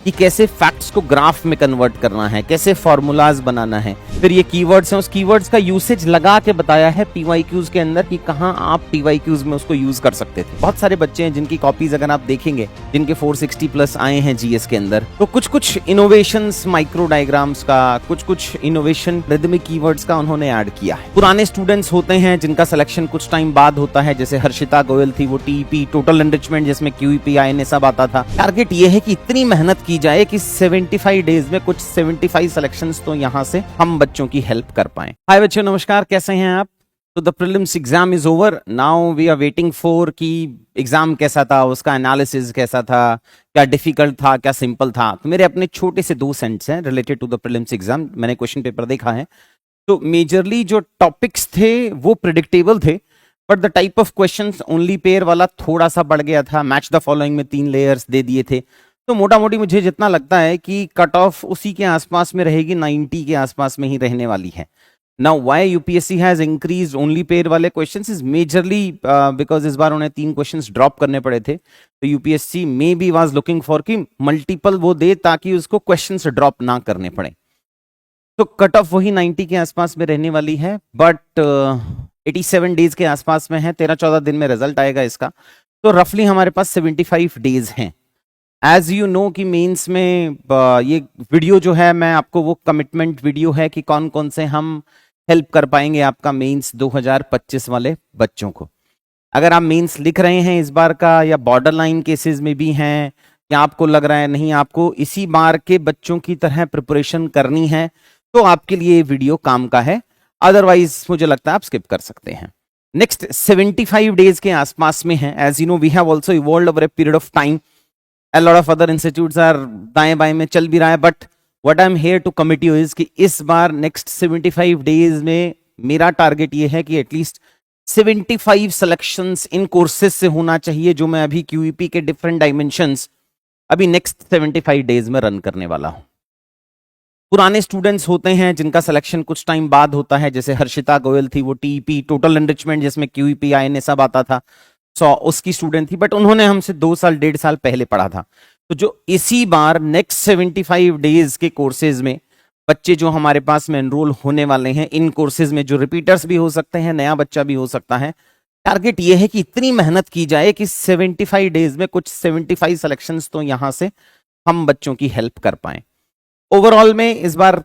कि कैसे फैक्ट्स को ग्राफ में कन्वर्ट करना है, कैसे फॉर्मूलाज बनाना है, फिर ये कीवर्ड्स हैं, उस कीवर्ड्स का यूसेज लगा के बताया है पीवाईक्यूज के अंदर कि कहां आप पीवाईक्यूज में उसको यूज कर सकते थे। बहुत सारे बच्चे हैं जिनकी कॉपीज अगर आप देखेंगे, जिनके 460 प्लस आए हैं जीएस के अंदर, तो कुछ कुछ इनोवेशंस माइक्रो डायग्राम्स का, कुछ कुछ इनोवेशन रिदमिक कीवर्ड्स का उन्होंने ऐड किया है। पुराने स्टूडेंट्स होते हैं जिनका सिलेक्शन कुछ टाइम बाद होता है, जैसे हर्षिता गोयल थी, वो टीईपी टोटल एनरिचमेंट जिसमें क्यूईपी आईएनए सब आता था। टारगेट ये है कि इतनी मेहनत की जाए कि 75 डेज में कुछ 75 सिलेक्शंस तो यहां से हम बच्चों की हेल्प कर पाएं। हाय बच्चों, नमस्कार, कैसे हैं आप? तो the prelims exam is over, now we are waiting for कि एग्जाम कैसा था, उसका एनालिसिस कैसा था, क्या डिफिकल्ट था, क्या सिंपल था। तो मेरे अपने छोटे से 2 सेंट्स हैं related to the prelims exam. मैंने क्वेश्चन पेपर देखा है, तो मेजरली जो टॉपिक्स थे वो प्रिडिक्टेबल थे, but the type of questions only pair वाला थोड़ा सा बढ़ गया था। मैच द फॉलोइंग में 3 लेयर्स दे दिए थे। तो मोटा मोटी मुझे जितना लगता है कि कट ऑफ उसी के आसपास में रहेगी, 90 के आसपास में ही रहने वाली है। Now why UPSC has increased only pair वाले क्वेश्चंस इज मेजरली बिकॉज इस बार उन्हें 3 क्वेश्चंस ड्रॉप करने पड़े थे। तो UPSC may be was looking for कि मल्टीपल वो दे ताकि उसको क्वेश्चंस ड्रॉप ना करने पड़े। तो कट ऑफ वही 90 के आसपास में रहने वाली है, बट 87 डेज के आसपास में है। 13-14 दिन में रिजल्ट आएगा इसका। तो रफली हमारे पास 75 डेज हैं। एज यू नो कि मेंस में ये वीडियो जो है, मैं आपको वो कमिटमेंट वीडियो है कि कौन कौन से हम हेल्प कर पाएंगे आपका मेंस 2025 वाले बच्चों को। अगर आप मेंस लिख रहे हैं इस बार का, या बॉर्डर लाइन केसेस में भी हैं, या आपको लग रहा है नहीं आपको इसी बार के बच्चों की तरह प्रिपरेशन करनी है, तो आपके लिए ये वीडियो काम का है। अदरवाइज मुझे लगता है आप स्किप कर सकते हैं। नेक्स्ट 75 डेज के आसपास में है। As you know we have also evolved over a period of time. A lot of other institutes are दाएं बाएं में चल भी रहा है, but what I'm here to commit you is कि इस बार नेक्स्ट 75 डेज में मेरा टारगेट ये है कि एटलीस्ट 75 सिलेक्शंस इन कोर्सेज से होना चाहिए, जो मैं अभी क्यूईपी के डिफरेंट डायमेंशंस अभी नेक्स्ट 75 डेज में रन करने वाला हूं। पुराने स्टूडेंट्स होते हैं जिनका सिलेक्शन कुछ टाइम बाद होता है, जैसे हर्षिता गोयल थी, वो टीईपी टोटल एनरिचमेंट जिसमें क्यूईपी आईएनए सब आता था, उसकी स्टूडेंट थी, बट उन्होंने हमसे 2 साल 1.5 साल पहले पढ़ा था। तो जो इसी बार नेक्स्ट 75 डेज के कोर्सेज में बच्चे जो हमारे पास में एनरोल होने वाले हैं, इन कोर्सेज में जो रिपीटर्स भी हो सकते हैं, नया बच्चा भी हो सकता है, टारगेट ये है कि इतनी मेहनत की जाए कि 75 डेज में कुछ 75 सिलेक्शंस तो यहां से हम बच्चों की हेल्प कर पाए। ओवरऑल में इस बार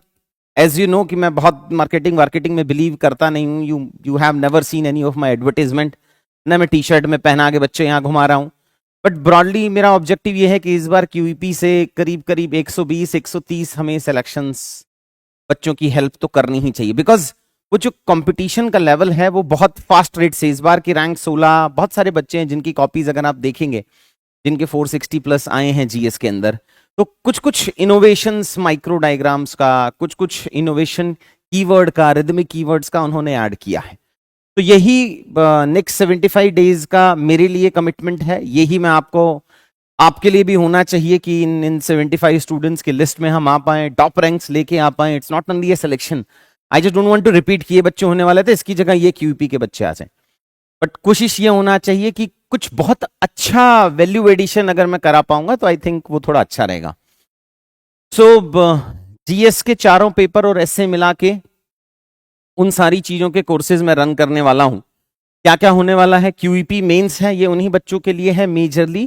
एज यू नो कि मैं बहुत मार्केटिंग में बिलीव करता नहीं हूं। You have never seen any of my advertisement, ना मैं टी शर्ट में पहना के बच्चे यहाँ घुमा रहा हूँ, बट ब्रॉडली मेरा ऑब्जेक्टिव ये है कि इस बार क्यूईपी से करीब करीब 120-130 हमें सिलेक्शंस बच्चों की हेल्प तो करनी ही चाहिए, बिकॉज वो जो कंपटीशन का लेवल है वो बहुत फास्ट रेट से, इस बार की रैंक 16, बहुत सारे बच्चे हैं जिनकी कॉपीज अगर आप देखेंगे, जिनके 460 प्लस आए हैं जीएस के अंदर, तो कुछ कुछ इनोवेशंस माइक्रो डायग्राम्स का, कुछ कुछ इनोवेशन कीवर्ड का, रिदमिक कीवर्ड्स का उन्होंने ऐड किया है। तो यही नेक्स्ट 75 डेज का मेरे लिए कमिटमेंट है। यही मैं आपके लिए भी होना चाहिए कि इन 75 स्टूडेंट्स की लिस्ट में हम आ पाए, टॉप रैंक्स लेके आ पाए। It's not only a selection, I just don't want to repeat कि ये बच्चे होने वाले थे, इसकी जगह ये क्यूपी के बच्चे आ जाएं, बट कोशिश ये होना चाहिए कि कुछ बहुत अच्छा वैल्यू एडिशन अगर मैं करा पाऊंगा तो आई थिंक वो थोड़ा अच्छा रहेगा। सो जीएस के चारों पेपर और एसए मिला के उन सारी चीजों के कोर्सेज में रन करने वाला हूं। क्या क्या होने वाला है? क्यूईपी मेंस है, ये उन्हीं बच्चों के लिए है मेजरली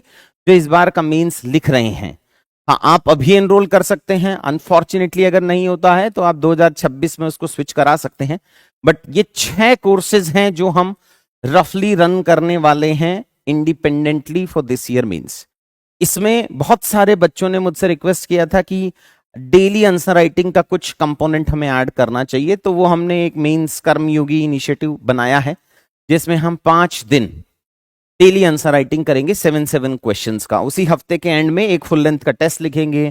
जो इस बार का मेंस लिख रहे हैं। हाँ, आप अभी एनरोल कर सकते हैं। अनफॉर्चुनेटली अगर नहीं होता है तो आप 2026 में उसको स्विच करा सकते हैं, बट ये 6 कोर्सेज हैं जो हम रफली रन करने वाले हैं independently for this year mains. इसमें बहुत सारे बच्चों ने मुझसे रिक्वेस्ट किया था कि डेली आंसर राइटिंग का कुछ कंपोनेंट हमें ऐड करना चाहिए, तो वो हमने एक मेंस कर्मयोगी इनिशिएटिव बनाया है, जिसमें हम 5 दिन डेली आंसर राइटिंग करेंगे 7 क्वेश्चंस का। उसी हफ्ते के एंड में एक फुल लेंथ का टेस्ट लिखेंगे,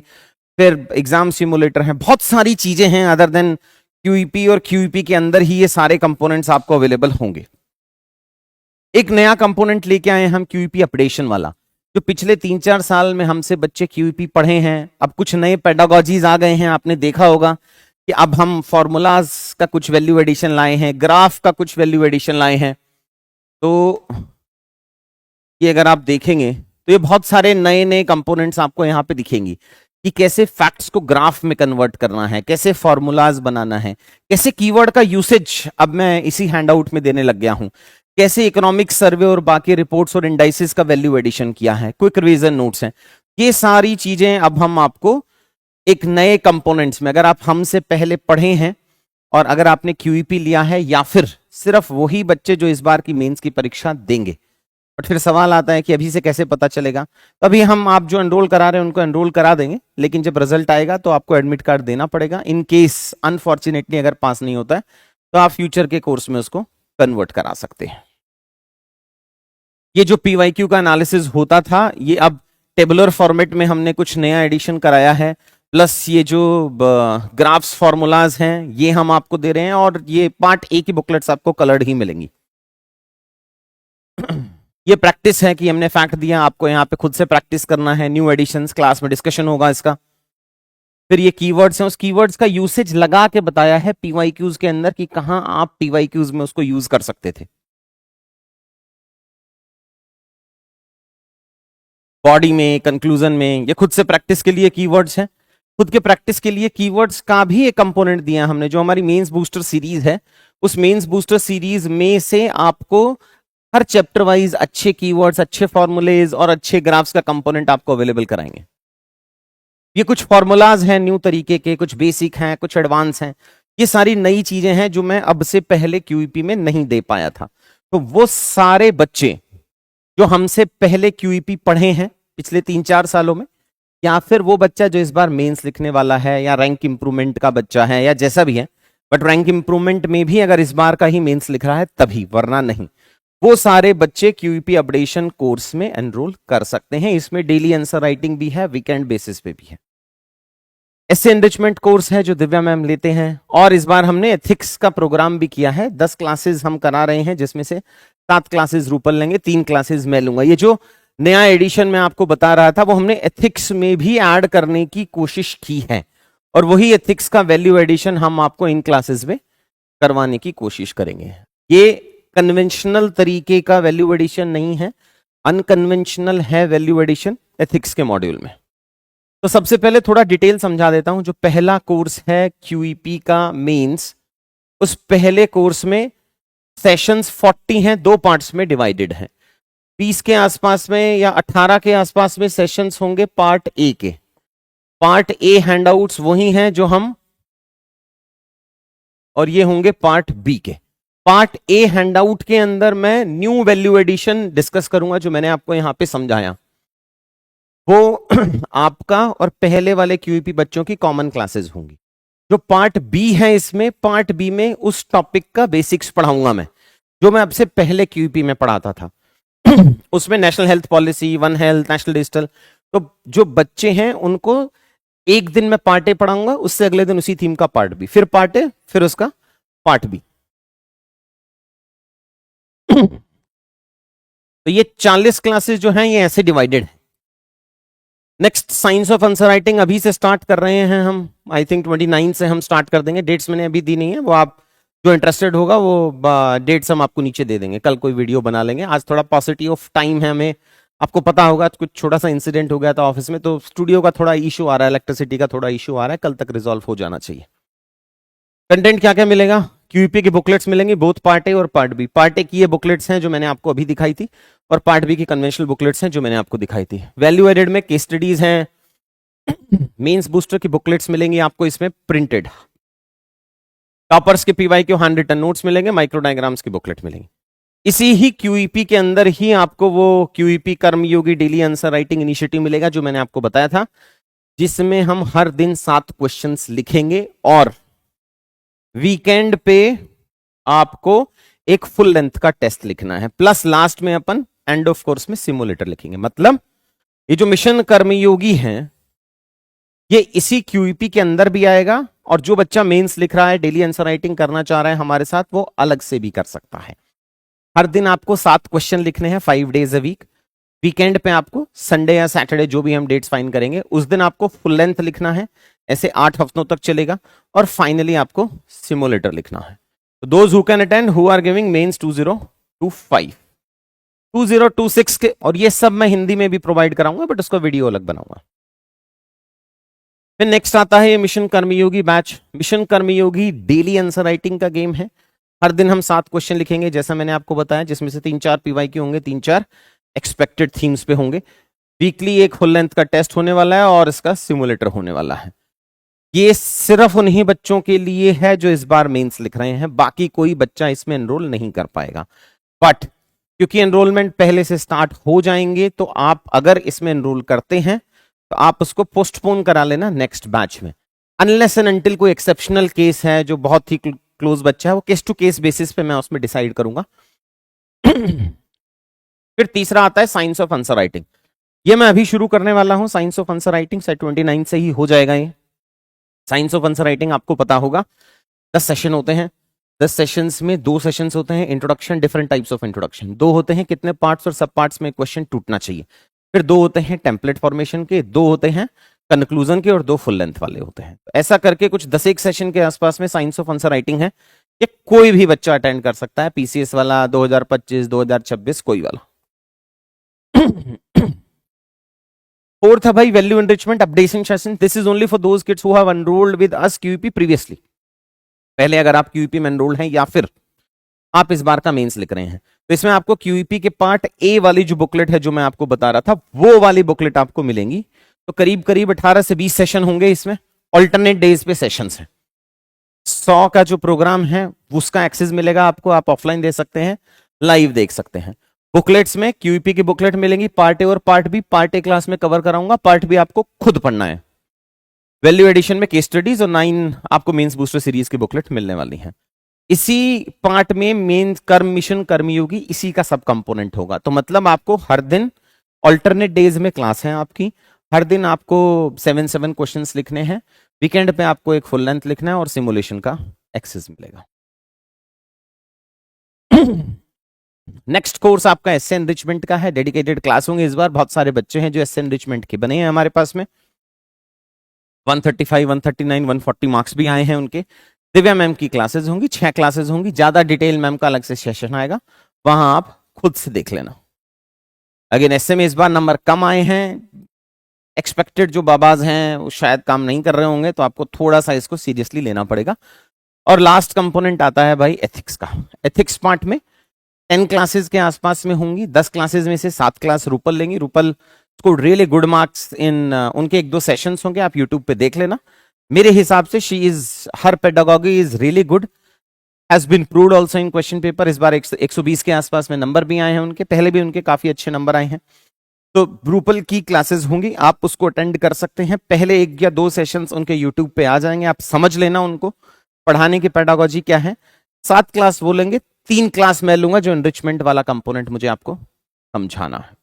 फिर एग्जाम सिमुलेटर है, बहुत सारी चीजें हैं अदर देन क्यूईपी, और क्यूईपी के अंदर ही ये सारे कंपोनेंट्स आपको अवेलेबल होंगे। एक नया कंपोनेंट लेके आए हम, क्यूईपी अपडेशन वाला। जो पिछले 3-4 साल में हमसे बच्चे क्यूईपी पढ़े हैं, अब कुछ नए पेडागोजीज आ गए हैं। आपने देखा होगा कि अब हम फॉर्मूलाज का कुछ वैल्यू एडिशन लाए हैं, ग्राफ का कुछ वैल्यू एडिशन लाए हैं। तो ये अगर आप देखेंगे तो ये बहुत सारे नए नए कंपोनेंट्स आपको यहाँ पे दिखेंगी। कि कैसे फैक्ट्स को ग्राफ में कन्वर्ट करना है, कैसे फॉर्मूलाज बनाना है, कैसे कीवर्ड का यूसेज अब मैं इसी हैंडआउट में देने लग गया हूं, कैसे इकोनॉमिक सर्वे और बाकी रिपोर्ट्स और इंडाइसेस का वैल्यू एडिशन किया है, क्विक रिवीजन नोट्स हैं, ये सारी चीजें अब हम आपको एक नए कंपोनेंट्स में, अगर आप हमसे पहले पढ़े हैं और अगर आपने क्यूईपी लिया है या फिर सिर्फ वही बच्चे जो इस बार की मेंस की परीक्षा देंगे, बट फिर सवाल आता है कि अभी से कैसे पता चलेगा, तो अभी हम आप जो एनरोल करा रहे हैं उनको एनरोल करा देंगे, लेकिन जब रिजल्ट आएगा तो आपको एडमिट कार्ड देना पड़ेगा। इन केस अनफॉर्चुनेटली अगर पास नहीं होता है तो आप फ्यूचर के कोर्स में उसको कन्वर्ट करा सकते हैं। ये जो पीवाईक्यू का एनालिसिस होता था ये अब टेबुलर फॉर्मेट में हमने कुछ नया एडिशन कराया है, प्लस ये जो ग्राफ्स फॉर्मूलाज हैं ये हम आपको दे रहे हैं, और ये पार्ट ए की बुकलेट्स आपको कलर्ड ही मिलेंगी। ये प्रैक्टिस है कि हमने फैक्ट दिया, आपको यहाँ पे खुद से प्रैक्टिस करना है, न्यू एडिशंस क्लास में डिस्कशन होगा इसका। फिर ये कीवर्ड्स हैं, उस कीवर्ड्स का यूसेज लगा के बताया है पीवाईक्यूज के अंदर कि कहां आप पीवाईक्यूज में उसको यूज कर सकते थे। बॉडी में, कंक्लूजन में, ये खुद से प्रैक्टिस के लिए कीवर्ड्स हैं। खुद के प्रैक्टिस के लिए कीवर्ड्स का भी एक कंपोनेंट दिया हमने, जो हमारी मेंस बूस्टर सीरीज है, उस मेंस बूस्टर सीरीज में से आपको हर चैप्टर वाइज अच्छे कीवर्ड्स, अच्छे फॉर्मूलेज और अच्छे ग्राफ्स का कंपोनेंट आपको अवेलेबल कराएंगे। ये कुछ फॉर्मूलाज हैं न्यू तरीके के, कुछ बेसिक हैं, कुछ एडवांस हैं, ये सारी नई चीजें हैं जो मैं अब से पहले क्यूईपी में नहीं दे पाया था। तो वो सारे बच्चे जो हमसे पहले क्यूईपी पढ़े हैं पिछले 3-4 सालों में, या फिर वो बच्चा जो इस बार मेंस लिखने वाला है, या रैंक इंप्रूवमेंट का बच्चा है, या जैसा भी है, बट रैंक इंप्रूवमेंट में भी अगर इस बार का ही मेंस लिख रहा है तभी, वरना नहीं, वो सारे बच्चे क्यूईपी अपडेशन कोर्स में एनरोल कर सकते हैं। इसमें डेली आंसर राइटिंग भी है, वीकेंड बेसिस पे भी है। एसए एनरिचमेंट कोर्स है जो दिव्या मैम लेते हैं, और इस बार हमने एथिक्स का प्रोग्राम भी किया है। 10 क्लासेस हम करा रहे हैं, जिसमें से 7 क्लासेस रूपल लेंगे, 3 क्लासेस मैं लूंगा। ये जो नया एडिशन में आपको बता रहा था वो हमने एथिक्स में भी ऐड करने की कोशिश की है, और वही एथिक्स का वैल्यू एडिशन हम आपको इन क्लासेस में करवाने की कोशिश करेंगे। ये कन्वेंशनल तरीके का वैल्यू एडिशन नहीं है, अनकन्वेंशनल है वैल्यू एडिशन एथिक्स के मॉड्यूल में। तो सबसे पहले थोड़ा डिटेल समझा देता हूं। जो पहला कोर्स है क्यूईपी का मेंस, उस पहले कोर्स में सेशंस 40 हैं, 2 पार्ट्स में डिवाइडेड हैं। 20 के आसपास में या 18 के आसपास में सेशंस होंगे पार्ट ए के। पार्ट ए हैंडआउट्स वही हैं जो हम, और ये होंगे पार्ट बी के। पार्ट ए हैंडआउट के अंदर मैं न्यू वैल्यू एडिशन डिस्कस करूंगा, जो मैंने आपको यहां पे समझाया, वो आपका और पहले वाले क्यूईपी बच्चों की कॉमन क्लासेस होंगी। जो पार्ट बी है, इसमें पार्ट बी में उस टॉपिक का बेसिक्स पढ़ाऊंगा मैं, जो मैं अब से पहले क्यूईपी में पढ़ाता था। उसमें national health policy, one health, national digital, तो जो बच्चे हैं उनको एक दिन में पार्ट ए पढ़ाऊंगा, उससे अगले दिन उसी थीम का पार्ट बी, फिर पार्ट ए, फिर उसका पार्ट बी। तो ये 40 क्लासेस जो हैं ये ऐसे डिवाइडेड है। Next science of answer writing अभी से स्टार्ट कर रहे हैं हम, आई थिंक 29 से हम स्टार्ट कर देंगे। डेट्स मैंने अभी दी नहीं है, वो आप जो इंटरेस्टेड होगा वो डेट्स हम आपको नीचे दे देंगे, कल कोई वीडियो बना लेंगे। आज थोड़ा पॉजिटिव ऑफ टाइम है, हमें आपको पता होगा कुछ छोटा सा इंसिडेंट हो गया था ऑफिस में, तो स्टूडियो का थोड़ा इशू आ रहा है, इलेक्ट्रिसिटी का थोड़ा इशू आ रहा है, कल तक रिजॉल्व हो जाना चाहिए। कंटेंट क्या क्या मिलेगा? क्यूईपी की बुकलेट्स मिलेंगी, बोथ पार्ट ए और पार्ट बी। पार्ट ए की ये बुकलेट्स हैं जो मैंने आपको अभी दिखाई थी, और पार्ट बी की कन्वेंशनल बुकलेट्स हैं जो मैंने आपको दिखाई थी। वैल्यू एडेड में केस स्टडीज हैं, मेंस बूस्टर की बुकलेट्स मिलेंगी आपको इसमें प्रिंटेड, टॉपर्स के पीवाईक्यू हैंड रिटन नोट्स मिलेंगे, माइक्रो डायग्राम्स की बुकलेट मिलेंगी। इसी ही क्यूईपी के अंदर ही आपको वो क्यूईपी कर्मयोगी डेली आंसर राइटिंग इनिशिएटिव मिलेगा जो मैंने आपको बताया था, जिसमें हम हर दिन 7 क्वेश्चंस लिखेंगे, और वीकेंड पे आपको एक फुल लेंथ का टेस्ट लिखना है, प्लस लास्ट में अपन एंड ऑफ कोर्स में सिमुलेटर लिखेंगे। मतलब ये जो मिशन कर्मयोगी है ये इसी क्यूईपी के अंदर भी आएगा, और जो बच्चा मेंस लिख रहा है, डेली आंसर राइटिंग करना चाह रहा है हमारे साथ, वो अलग से भी कर सकता है। हर दिन आपको 7 क्वेश्चन लिखने हैं, 5 डेज अ वीक। वीकेंड पे आपको संडे या सैटरडे जो भी हम डेट्स फाइन करेंगे उस दिन आपको फुल लेंथ लिखना है, ऐसे 8 हफ्तों तक चलेगा, और फाइनली आपको सिमुलेटर लिखना है। तो those who can attend, who are giving mains 2025, 2026 के, और ये सब मैं हिंदी में भी प्रोवाइड कराऊंगा, बट उसका वीडियो अलग बनाऊंगा। फिर नेक्स्ट आता है ये मिशन कर्मयोगी बैच। मिशन कर्मयोगी डेली आंसर राइटिंग का गेम है। हर दिन हम 7 क्वेश्चन लिखेंगे जैसा मैंने आपको बताया, जिसमें से 3-4 पीवाईक्यू होंगे, 3-4 एक्सपेक्टेड थीम्स पे होंगे। वीकली एक फुल लेंथ का टेस्ट होने वाला है और इसका सिमुलेटर होने वाला है। ये सिर्फ उन्हीं बच्चों के लिए है जो इस बार मेंस लिख रहे हैं, बाकी कोई बच्चा इसमें एनरोल नहीं कर पाएगा। बट क्योंकि एनरोलमेंट पहले से स्टार्ट हो जाएंगे, तो आप अगर इसमें एनरोल करते हैं तो आप उसको पोस्टपोन करा लेना नेक्स्ट बैच में, अनलेस एंड अनटिल कोई एक्सेप्शनल केस है जो बहुत ही क्लोज बच्चा है, वो केस टू केस बेसिस पे मैं उसमें डिसाइड करूंगा। फिर तीसरा आता है साइंस ऑफ आंसर राइटिंग। ये मैं अभी शुरू करने वाला हूं। Science of answer writing set 29 से ही हो जाएगा ये। साइंस ऑफ आंसर राइटिंग आपको पता होगा 10 सेशन होते हैं। 10 सेशंस में 2 सेशंस होते हैं introduction, different types of introduction. 2 होते हैं कितने पार्ट्स और सब पार्ट्स में क्वेश्चन टूटना चाहिए। फिर 2 होते हैं टेम्पलेट फॉर्मेशन के, 2 होते हैं कंक्लूजन के और 2 फुल लेंथ वाले होते हैं। तो ऐसा करके कुछ 10 सेशन के आसपास में साइंस ऑफ आंसर राइटिंग है। ये कोई भी बच्चा अटेंड कर सकता है, पीसीएस वाला, 2025, 2026, कोई वाला। फोर्थ है भाई value enrichment updation session. This is only for those kids who have enrolled with us QEP previously. पहले अगर आप क्यूईपी में एनरोल्ड हैं या फिर आप इस बार का मेंस लिख रहे हैं, तो इसमें आपको क्यूईपी के पार्ट ए वाली जो बुकलेट है जो मैं आपको बता रहा था, वो वाली बुकलेट आपको मिलेंगी। तो करीब करीब 18 से 20 सेशन होंगे इसमें, ऑल्टरनेट डेज पे सेशंस हैं। 100 का जो प्रोग्राम है उसका एक्सेस मिलेगा आपको, आप ऑफलाइन दे सकते हैं, लाइव देख सकते हैं। बुकलेट्स में क्यूईपी की बुकलेट मिलेंगी, पार्ट ए और part B. Part A class में कवर कराऊंगा, पार्ट बी आपको खुद पढ़ना है। वैल्यू एडिशन में केस स्टडीज और 9 आपको मेंस बूस्टर सीरीज की बुकलेट मिलने वाली है। इसी पार्ट में मेन कर्म मिशन कर्मयोगी इसी का सब कंपोनेंट होगा। तो मतलब आपको हर दिन ऑल्टरनेट डेज में क्लास है आपकी, हर दिन आपको 7 क्वेश्चंस लिखने हैं, वीकेंड पे आपको एक फुल लेंथ लिखना है और सिमुलेशन का एक्सेस मिलेगा। नेक्स्ट कोर्स आपका एसए एनरिचमेंट का है। डेडिकेटेड क्लास होंगे इस बार। बहुत सारे बच्चे हैं जो एसए एनरिचमेंट के बने हैं हमारे पास में। 135, 139, 140 मार्क्स भी आए हैं उनके। दिव्या मैम की क्लासेस होंगी, 6 क्लासेस होंगी। ज्यादा डिटेल मैम का अलग से सेशन आएगा, वहां आप खुद से देख लेना। अगेन एसए में इस बार नंबर कम आए हैं। एक्सपेक्टेड जो बाबाज हैं वो शायद काम नहीं कर रहे होंगे, तो आपको थोड़ा सा इसको सीरियसली लेना पड़ेगा। और लास्ट कंपोनेंट आता है भाई एथिक्स का। एथिक्स पार्ट में 10 क्लासेस के आसपास में होंगी। 10 क्लासेस में से 7 क्लास रूपल लेंगी। रूपल को रियली गुड मार्क्स इन उनके 1-2 सेशंस होंगे, आप यूट्यूब पे देख लेना। मेरे हिसाब से she is her pedagogy is really good, has been proved also in question paper. इस बार 120 के आसपास में नंबर भी आए हैं उनके, पहले भी उनके काफी अच्छे नंबर आए हैं। तो रूपल की क्लासेस होंगी, आप उसको अटेंड कर सकते हैं। पहले 1 या 2 सेशंस उनके यूट्यूब पे आ जाएंगे, आप समझ लेना उनको पढ़ाने की पेडागॉजी क्या है। 7 क्लास वो लेंगे, 3 क्लास मैं लूंगा जो एनरिचमेंट वाला कंपोनेंट मुझे आपको समझाना है।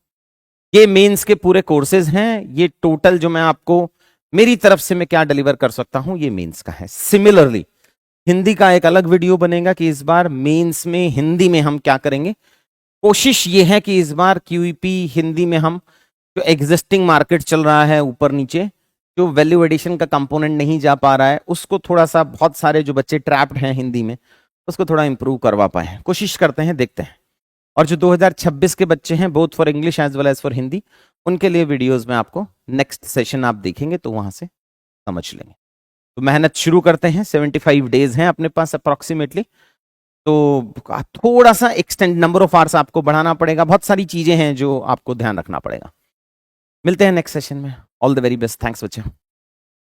ये मेंस के पूरे कोर्सेज हैं। ये टोटल जो मैं आपको मेरी तरफ से मैं क्या डिलीवर कर सकता हूं, ये मेंस का है। सिमिलरली हिंदी का एक अलग वीडियो बनेगा कि इस बार मेंस में हिंदी में हम क्या करेंगे। कोशिश ये है कि इस बार क्यूईपी हिंदी में हम जो एग्जिस्टिंग मार्केट चल रहा है ऊपर नीचे, जो वैल्यू एडिशन का कंपोनेंट नहीं जा पा रहा है, उसको थोड़ा सा, बहुत सारे जो बच्चे ट्रैप्ड हैं हिंदी में, उसको थोड़ा इंप्रूव करवा पाए। कोशिश करते हैं, देखते हैं। और जो 2026 के बच्चे हैं, both for English as well as for Hindi, उनके लिए वीडियोस में आपको नेक्स्ट सेशन आप देखेंगे तो वहां से समझ लेंगे। तो मेहनत शुरू करते हैं। 75 डेज हैं अपने पास अप्रोक्सीमेटली, तो थोड़ा सा एक्सटेंड नंबर ऑफ आवर्स आपको बढ़ाना पड़ेगा। बहुत सारी चीजें हैं जो आपको ध्यान रखना पड़ेगा। मिलते हैं नेक्स्ट सेशन में। All the very best. Thanks बच्चे।